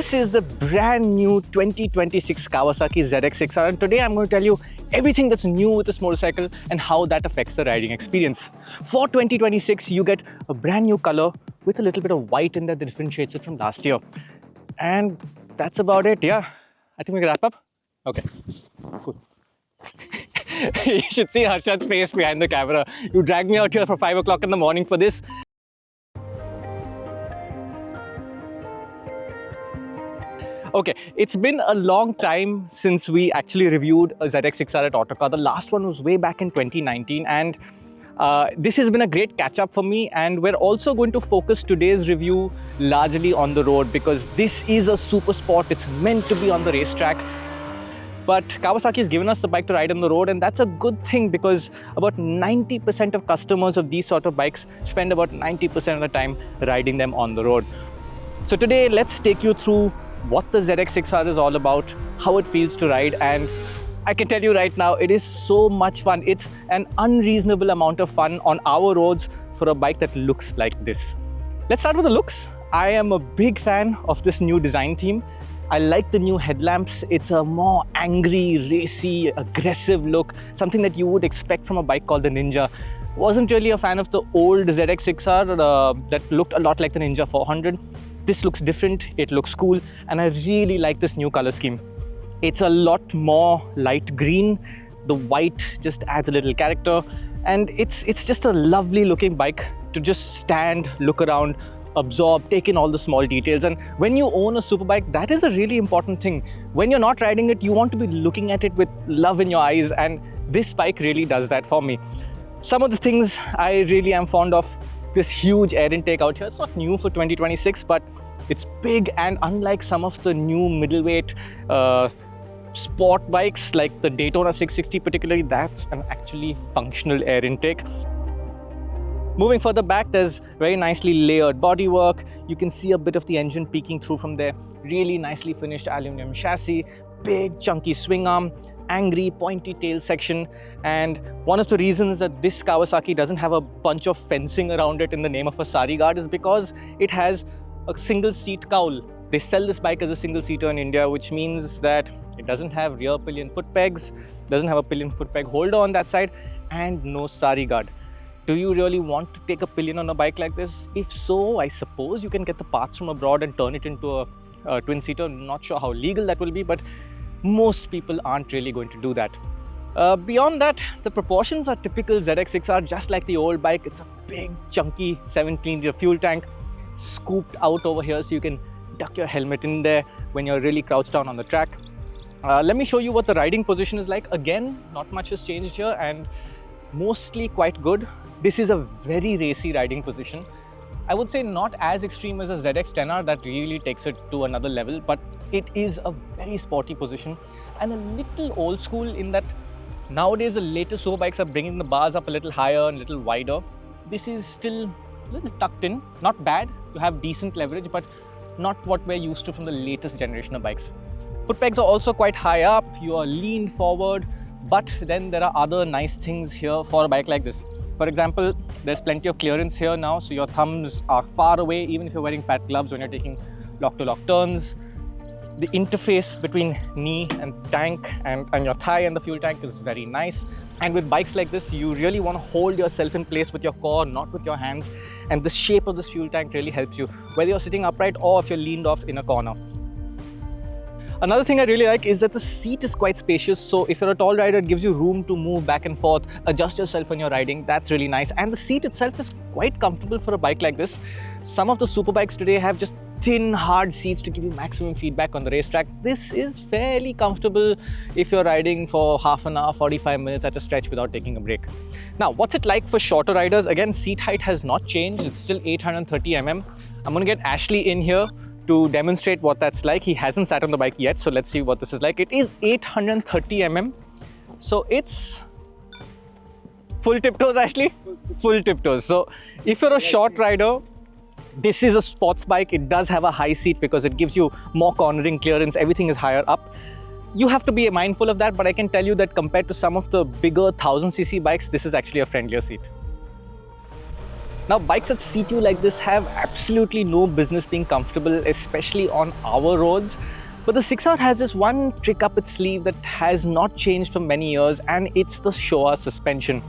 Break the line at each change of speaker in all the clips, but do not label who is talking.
This is the brand new 2026 Kawasaki ZX-6R, and today I'm going to tell you everything that's new with this motorcycle and how that affects the riding experience. For 2026, you get a brand new color with a little bit of white in there that differentiates it from last year. And that's about it, yeah. I think we can wrap up. Okay, cool. You should see Harshad's face behind the camera. You dragged me out here for 5 o'clock in the morning for this. Okay, it's been a long time since we actually reviewed a ZX-6R at Autocar. The last one was way back in 2019, and this has been a great catch-up for me. And we're also going to focus today's review largely on the road because this is a super sport. It's meant to be on the racetrack. But Kawasaki has given us the bike to ride on the road, and that's a good thing because about 90% of customers of these sort of bikes spend about 90% of the time riding them on the road. So today, let's take you through what the ZX-6R is all about, how it feels to ride, and I can tell you right now, it is so much fun. It's an unreasonable amount of fun on our roads for a bike that looks like this. Let's start with the looks. I am a big fan of this new design theme. I like the new headlamps. It's a more angry, racy, aggressive look, something that you would expect from a bike called the Ninja. Wasn't really a fan of the old ZX-6R that looked a lot like the Ninja 400. This looks different, it looks cool, and I really like this new color scheme. It's a lot more light green. The white just adds a little character, and it's just a lovely looking bike to just stand, look around, absorb, take in all the small details. And when you own a superbike, that is a really important thing. When you're not riding it, you want to be looking at it with love in your eyes, and this bike really does that for me. Some of the things I really am fond of: this huge air intake out here. It's not new for 2026, but it's big, and unlike some of the new middleweight sport bikes like the Daytona 660 particularly, that's an actually functional air intake. Moving further back, there's very nicely layered bodywork. You can see a bit of the engine peeking through from there. Really nicely finished aluminum chassis, big chunky swing arm, angry pointy tail section. And one of the reasons that this Kawasaki doesn't have a bunch of fencing around it in the name of a sari guard is because it has a single seat cowl. They sell this bike as a single seater in India, which means that it doesn't have rear pillion foot pegs, doesn't have a pillion foot peg holder on that side, and no sari guard. Do you really want to take a pillion on a bike like this? If so, I suppose you can get the parts from abroad and turn it into a twin seater. Not sure how legal that will be, but most people aren't really going to do that. Beyond that, the proportions are typical ZX-6R, just like the old bike. It's a big, chunky 17-liter fuel tank, scooped out over here so you can duck your helmet in there when you're really crouched down on the track. Let me show you what the riding position is like. Again, not much has changed here, and mostly quite good. This is a very racy riding position. I would say not as extreme as a ZX-10R that really takes it to another level, but it is a very sporty position and a little old school in that nowadays the latest super bikes are bringing the bars up a little higher and a little wider. This is still a little tucked in. Not bad, you have decent leverage, but not what we're used to from the latest generation of bikes. Foot pegs are also quite high up. You are leaned forward, but then there are other nice things here for a bike like this. For example, there's plenty of clearance here now, so your thumbs are far away, even if you're wearing fat gloves when you're taking lock-to-lock turns. The interface between knee and tank and your thigh and the fuel tank is very nice. And with bikes like this, you really want to hold yourself in place with your core, not with your hands. And the shape of this fuel tank really helps you, whether you're sitting upright or if you're leaned off in a corner. Another thing I really like is that the seat is quite spacious. So if you're a tall rider, it gives you room to move back and forth, adjust yourself when you're riding. That's really nice. And the seat itself is quite comfortable for a bike like this. Some of the super bikes today have just thin, hard seats to give you maximum feedback on the racetrack. This is fairly comfortable if you're riding for half an hour, 45 minutes at a stretch without taking a break. Now, what's it like for shorter riders? Again, seat height has not changed. It's still 830 mm. I'm going to get Ashley in here to demonstrate what that's like. He hasn't sat on the bike yet, so let's see what this is like. It is 830 mm. So it's full tiptoes, Ashley? Full tiptoes. So if you're a short rider, this is a sports bike. It does have a high seat because it gives you more cornering clearance. Everything is higher up. You have to be mindful of that, but I can tell you that compared to some of the bigger 1000cc bikes, this is actually a friendlier seat. Now, bikes that seat you like this have absolutely no business being comfortable, especially on our roads. But the 6R has this one trick up its sleeve that has not changed for many years, and it's the Showa suspension.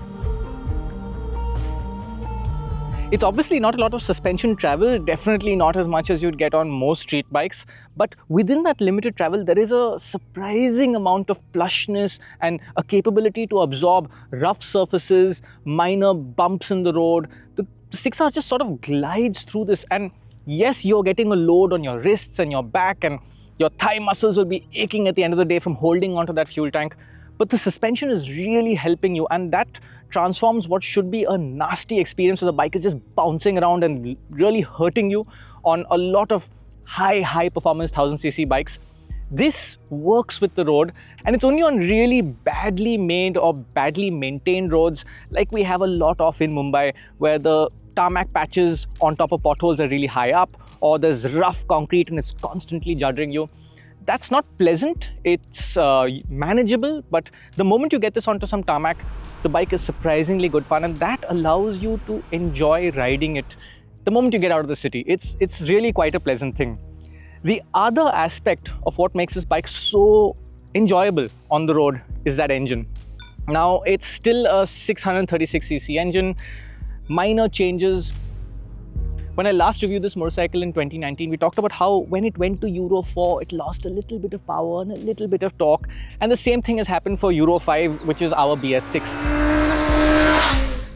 It's obviously not a lot of suspension travel, definitely not as much as you'd get on most street bikes, but within that limited travel, there is a surprising amount of plushness and a capability to absorb rough surfaces, minor bumps in the road. The 6R just sort of glides through this, and yes, you're getting a load on your wrists and your back, and your thigh muscles will be aching at the end of the day from holding onto that fuel tank. But the suspension is really helping you, and that transforms what should be a nasty experience. So the bike is just bouncing around and really hurting you on a lot of high performance 1000cc bikes. This works with the road, and it's only on really badly made or badly maintained roads like we have a lot of in Mumbai, where the tarmac patches on top of potholes are really high up, or there's rough concrete and it's constantly juddering you. That's not pleasant. It's manageable, but the moment you get this onto some tarmac, the bike is surprisingly good fun, and that allows you to enjoy riding it the moment you get out of the city. It's really quite a pleasant thing. The other aspect of what makes this bike so enjoyable on the road is that engine. Now, it's still a 636cc engine, minor changes. When I last reviewed this motorcycle in 2019, we talked about how when it went to Euro 4, it lost a little bit of power and a little bit of torque. And the same thing has happened for Euro 5, which is our BS6.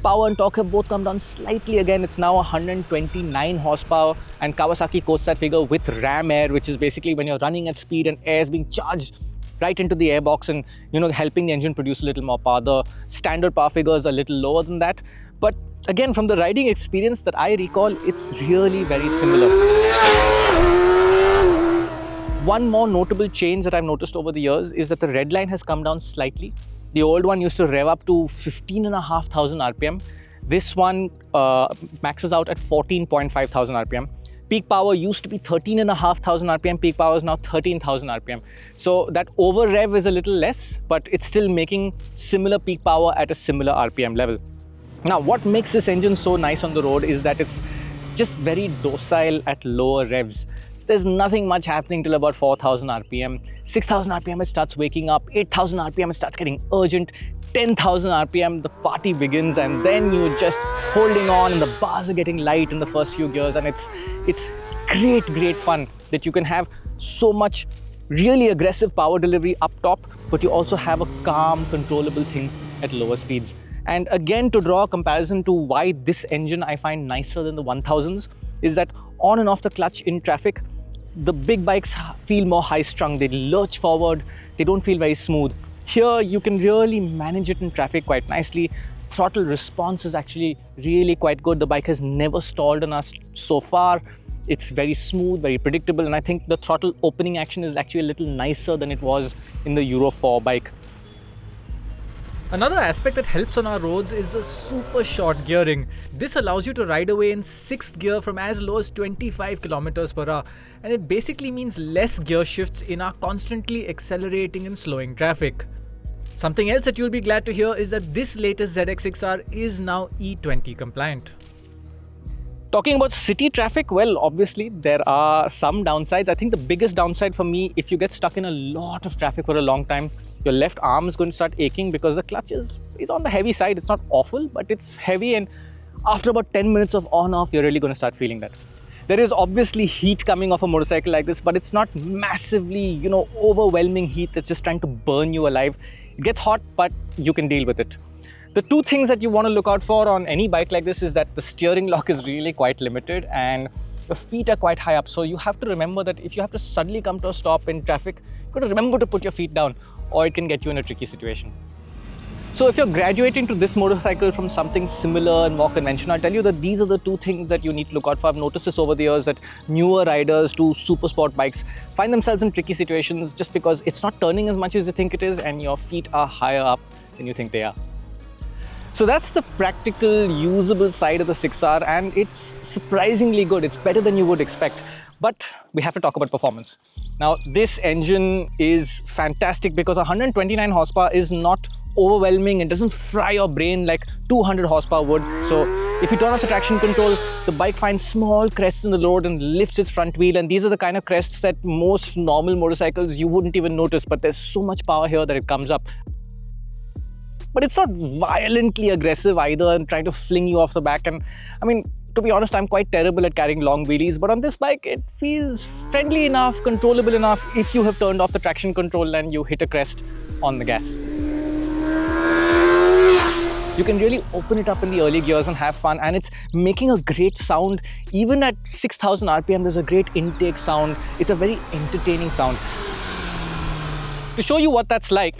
Power and torque have both come down slightly again. It's now 129 horsepower, and Kawasaki quotes that figure with ram air, which is basically when you're running at speed and air is being charged right into the airbox and, helping the engine produce a little more power. The standard power figure is a little lower than that. But again, from the riding experience that I recall, it's really very similar. One more notable change that I've noticed over the years is that the red line has come down slightly. The old one used to rev up to 15,500 RPM. This one maxes out at 14.5 thousand RPM. Peak power used to be 13,500 RPM. Peak power is now 13,000 RPM. So that over rev is a little less, but it's still making similar peak power at a similar RPM level. Now, what makes this engine so nice on the road is that it's just very docile at lower revs. There's nothing much happening till about 4,000 RPM. 6,000 RPM it starts waking up, 8,000 RPM it starts getting urgent, 10,000 RPM the party begins, and then you're just holding on and the bars are getting light in the first few gears, and it's great fun that you can have so much really aggressive power delivery up top, but you also have a calm, controllable thing at lower speeds. And again, to draw a comparison to why this engine I find nicer than the 1000s is that on and off the clutch in traffic, the big bikes feel more high-strung. They lurch forward, they don't feel very smooth. Here, you can really manage it in traffic quite nicely. Throttle response is actually really quite good. The bike has never stalled on us so far. It's very smooth, very predictable, and I think the throttle opening action is actually a little nicer than it was in the Euro 4 bike.
Another aspect that helps on our roads is the super short gearing. This allows you to ride away in 6th gear from as low as 25 km per hour, and it basically means less gear shifts in our constantly accelerating and slowing traffic. Something else that you'll be glad to hear is that this latest ZX-6R is now E20 compliant.
Talking about city traffic, well, obviously there are some downsides. I think the biggest downside for me, if you get stuck in a lot of traffic for a long time, your left arm is going to start aching because the clutch is on the heavy side. It's not awful, but it's heavy, and after about 10 minutes of on-off, you're really going to start feeling that. There is obviously heat coming off a motorcycle like this, but it's not massively, overwhelming heat that's just trying to burn you alive. It gets hot, but you can deal with it. The two things that you want to look out for on any bike like this is that the steering lock is really quite limited and your feet are quite high up. So you have to remember that if you have to suddenly come to a stop in traffic, you've got to remember to put your feet down, or it can get you in a tricky situation. So if you're graduating to this motorcycle from something similar and more conventional, I'll tell you that these are the two things that you need to look out for. I've noticed this over the years that newer riders to super sport bikes find themselves in tricky situations just because it's not turning as much as you think it is and your feet are higher up than you think they are. So that's the practical, usable side of the 6R, and it's surprisingly good. It's better than you would expect. But we have to talk about performance. Now, this engine is fantastic because 129 horsepower is not overwhelming. It doesn't fry your brain like 200 horsepower would. So If you turn off the traction control, the bike finds small crests in the road and lifts its front wheel, and these are the kind of crests that most normal motorcycles you wouldn't even notice, but there's so much power here that it comes up. But it's not violently aggressive either and trying to fling you off the back. And I mean, to be honest, I'm quite terrible at carrying long wheelies, but on this bike, it feels friendly enough, controllable enough if you have turned off the traction control and you hit a crest on the gas. You can really open it up in the early gears and have fun, and it's making a great sound. Even at 6,000 RPM, there's a great intake sound. It's a very entertaining sound. To show you what that's like,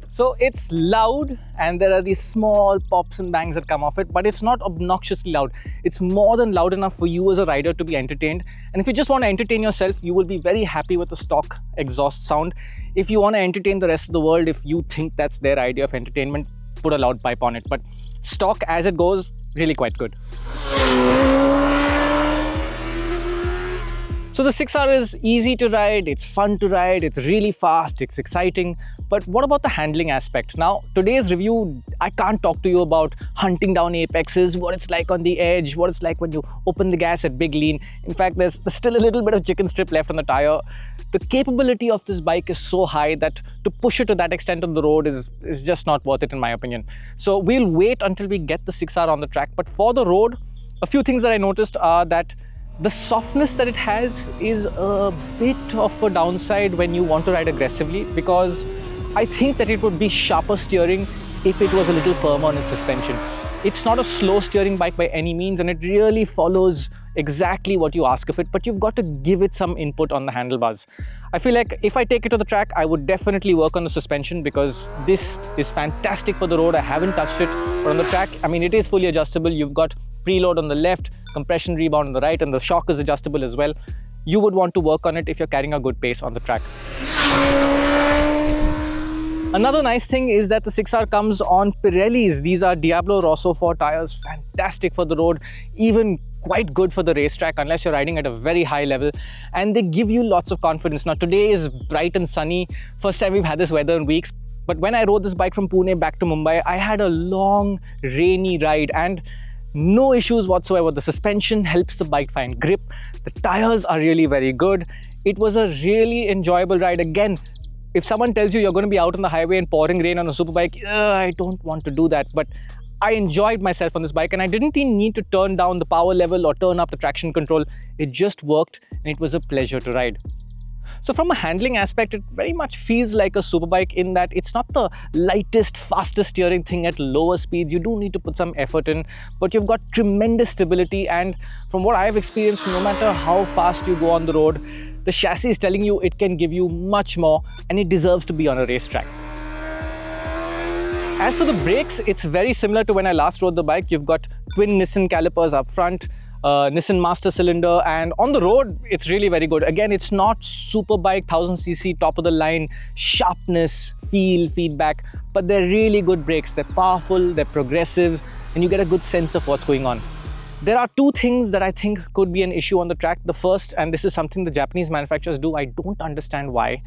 so it's loud and there are these small pops and bangs that come off it, but it's not obnoxiously loud. It's more than loud enough for you as a rider to be entertained. And if you just want to entertain yourself, you will be very happy with the stock exhaust sound. If you want to entertain the rest of the world, if you think that's their idea of entertainment, put a loud pipe on it. But stock as it goes, really quite good. So the 6R is easy to ride, it's fun to ride, it's really fast, it's exciting. But what about the handling aspect? Now, today's review, I can't talk to you about hunting down apexes, what it's like on the edge, what it's like when you open the gas at big lean. In fact, there's still a little bit of chicken strip left on the tire. The capability of this bike is so high that to push it to that extent on the road is just not worth it in my opinion. So we'll wait until we get the 6R on the track. But for the road, a few things that I noticed are that the softness that it has is a bit of a downside when you want to ride aggressively, because I think that it would be sharper steering if it was a little firmer on its suspension. It's not a slow steering bike by any means, and it really follows exactly what you ask of it, but you've got to give it some input on the handlebars. I feel like if I take it to the track, I would definitely work on the suspension, because this is fantastic for the road. I haven't touched it, but on the track, I mean, it is fully adjustable. You've got preload on the left, compression rebound on the right, and the shock is adjustable as well. You would want to work on it if you're carrying a good pace on the track. Another nice thing is that the 6R comes on Pirellis. These are Diablo Rosso 4 tires, fantastic for the road, even quite good for the racetrack unless you're riding at a very high level, and they give you lots of confidence. Now today is bright and sunny, first time we've had this weather in weeks, but when I rode this bike from Pune back to Mumbai, I had a long rainy ride and no issues whatsoever. The suspension helps the bike find grip, the tires are really very good. It was a really enjoyable ride. Again, if someone tells you you're going to be out on the highway in pouring rain on a superbike, I don't want to do that. But I enjoyed myself on this bike, and I didn't even need to turn down the power level or turn up the traction control. It just worked and it was a pleasure to ride. So from a handling aspect, it very much feels like a superbike in that it's not the lightest, fastest steering thing at lower speeds. You do need to put some effort in, but you've got tremendous stability. And from what I've experienced, no matter how fast you go on the road, the chassis is telling you it can give you much more, and it deserves to be on a racetrack. As for the brakes, it's very similar to when I last rode the bike. You've got twin Nissan calipers up front, Nissan master cylinder, and on the road it's really very good. Again, it's not super bike 1000cc top of the line sharpness, feel, feedback, but they're really good brakes. They're powerful, they're progressive, and you get a good sense of what's going on. There are two things that I think could be an issue on the track. The first, and this is something the Japanese manufacturers do, I don't understand why,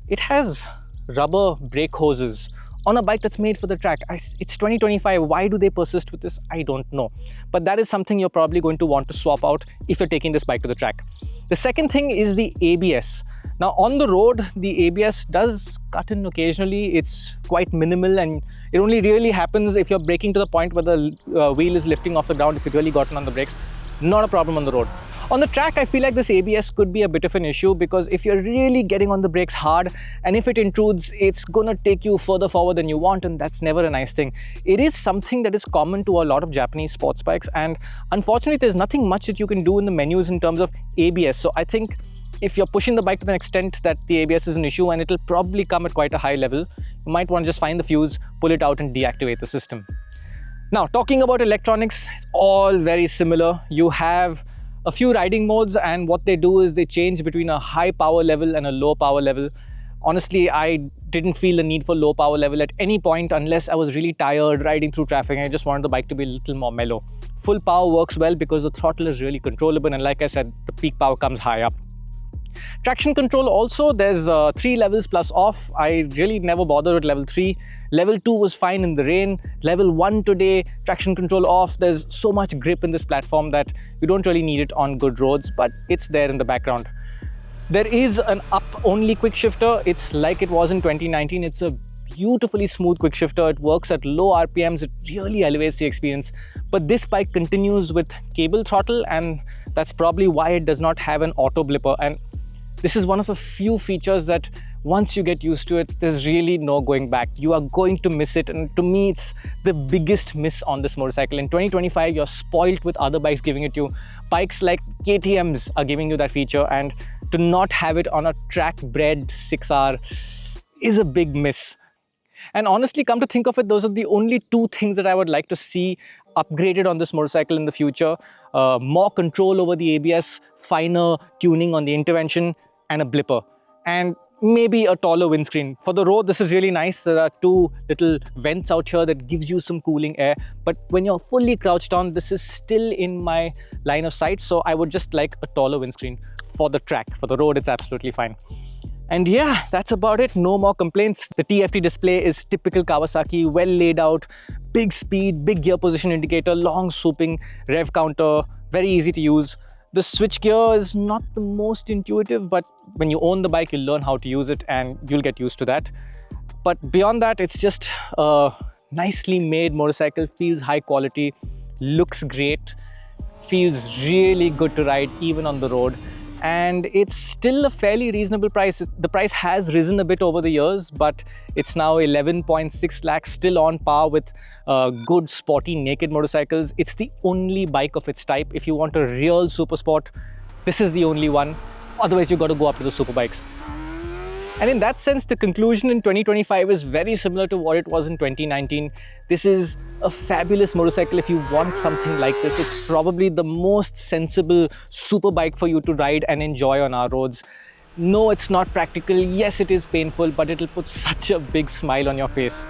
it has rubber brake hoses on a bike that's made for the track. It's 2025, why do they persist with this? I don't know. But that is something you're probably going to want to swap out if you're taking this bike to the track. The second thing is the ABS. Now on the road, the ABS does cut in occasionally. It's quite minimal, and it only really happens if you're braking to the point where the wheel is lifting off the ground. If you've really gotten on the brakes, not a problem on the road. On the track, I feel like this ABS could be a bit of an issue, because if you're really getting on the brakes hard and if it intrudes, it's gonna take you further forward than you want, and that's never a nice thing. It is something that is common to a lot of Japanese sports bikes, and unfortunately there's nothing much that you can do in the menus in terms of ABS. So I think if you're pushing the bike to the extent that the ABS is an issue, and it'll probably come at quite a high level, you might want to just find the fuse, pull it out and deactivate the system. Now, talking about electronics, it's all very similar. You have a few riding modes, and what they do is they change between a high power level and a low power level. Honestly, I didn't feel the need for low power level at any point unless I was really tired riding through traffic and I just wanted the bike to be a little more mellow. Full power works well because the throttle is really controllable, and like I said, the peak power comes high up. Traction control also, there's 3 levels plus off. I really never bothered with level 3. Level 2 was fine in the rain. Level 1 today, traction control off. There's so much grip in this platform that you don't really need it on good roads, but it's there in the background. There is an up-only quick shifter. It's like it was in 2019. It's a beautifully smooth quick shifter. It works at low RPMs. It really elevates the experience. But this bike continues with cable throttle, and that's probably why it does not have an auto blipper. And this is one of the few features that once you get used to it, there's really no going back. You are going to miss it, and to me, it's the biggest miss on this motorcycle. In 2025, you're spoilt with other bikes giving it to you. Bikes like KTM's are giving you that feature, and to not have it on a track-bred 6R is a big miss. And honestly, come to think of it, those are the only 2 things that I would like to see upgraded on this motorcycle in the future. More control over the ABS, finer tuning on the intervention, and a blipper. And maybe a taller windscreen. For the road, this is really nice. There are 2 little vents out here that gives you some cooling air. But when you're fully crouched down, this is still in my line of sight. So I would just like a taller windscreen for the track. For the road, it's absolutely fine. And yeah, that's about it. No more complaints. The TFT display is typical Kawasaki, well laid out, big speed, big gear position indicator, long swooping rev counter, very easy to use. The switch gear is not the most intuitive, but when you own the bike, you'll learn how to use it and you'll get used to that. But beyond that, it's just a nicely made motorcycle, feels high quality, looks great, feels really good to ride even on the road. And it's still a fairly reasonable price. The price has risen a bit over the years, but it's now 11.6 lakhs, still on par with good sporty naked motorcycles. It's the only bike of its type. If you want a real super sport, this is the only one. Otherwise, you've got to go up to the super bikes. And in that sense, the conclusion in 2025 is very similar to what it was in 2019. This is a fabulous motorcycle if you want something like this. It's probably the most sensible super bike for you to ride and enjoy on our roads. No, it's not practical. Yes, it is painful, but it'll put such a big smile on your face.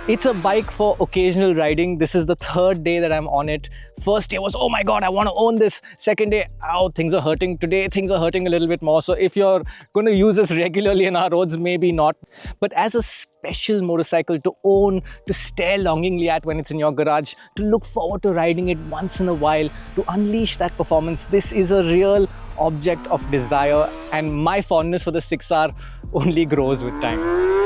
It's a bike for occasional riding. This is the 3rd day that I'm on it. First day was, oh my God, I want to own this. Second day, ow, things are hurting. Today, things are hurting a little bit more. So if you're going to use this regularly in our roads, maybe not. But as a special motorcycle to own, to stare longingly at when it's in your garage, to look forward to riding it once in a while, to unleash that performance, this is a real object of desire. And my fondness for the 6R only grows with time.